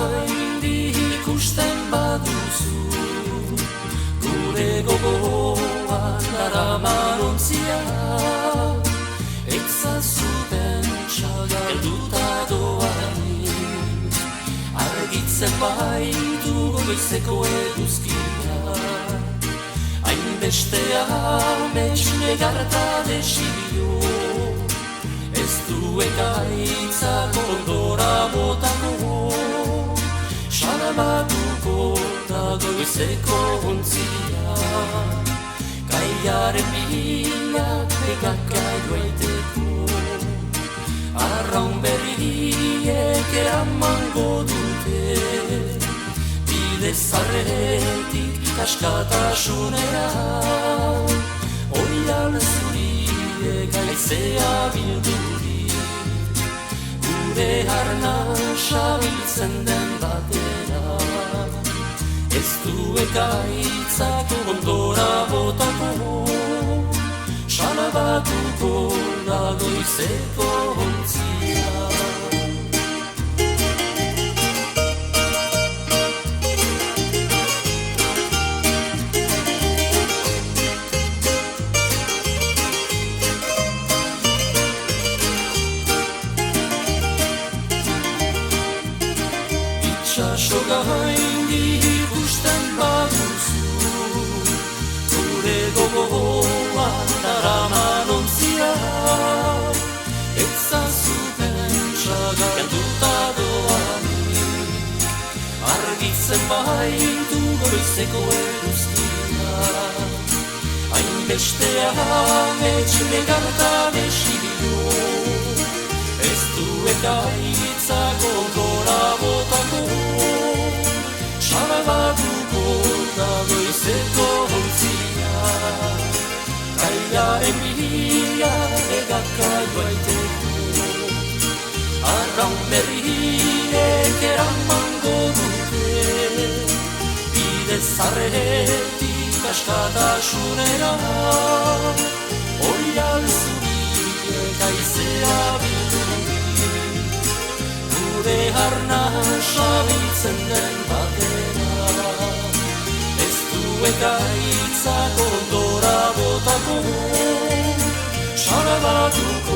gaindi ikusten baduzu, gure gogoan daraman ontzia, etzazuten txagalduta doanik, argitzen baitu goizeko eguzkia, hainbeste amets negarta desio, ez du ekaitzak ondora botako, salabatuko da goizeko ontzia, gaiaren bilak egakaio aiteko, arraun berriek eramango dute, bide zarretik askatasunera, oial zuriek aizea bildurik, gure harnasa biltzen den batera, ez du ekaitzak ondora botako, salabatuko da goizeko ontzia. Itxaso gaindi ikusten baduzu, gure gogoan daraman ontzia, etzazuten txagalduta doanik, argitzen baitu goizeko eguzkia, hainbeste amets negarta desio, ez du ekaitzak ondora botako, salabatuko da goizeko ontzia, gaiaren bila egakaio aiteko, arraun berriek eramango dute, bide zarretik askatasunera, oial zuriek aizea bildurik, gure harnasa biltzen den batera, ez du ekaitzak ondora botako, salabatuko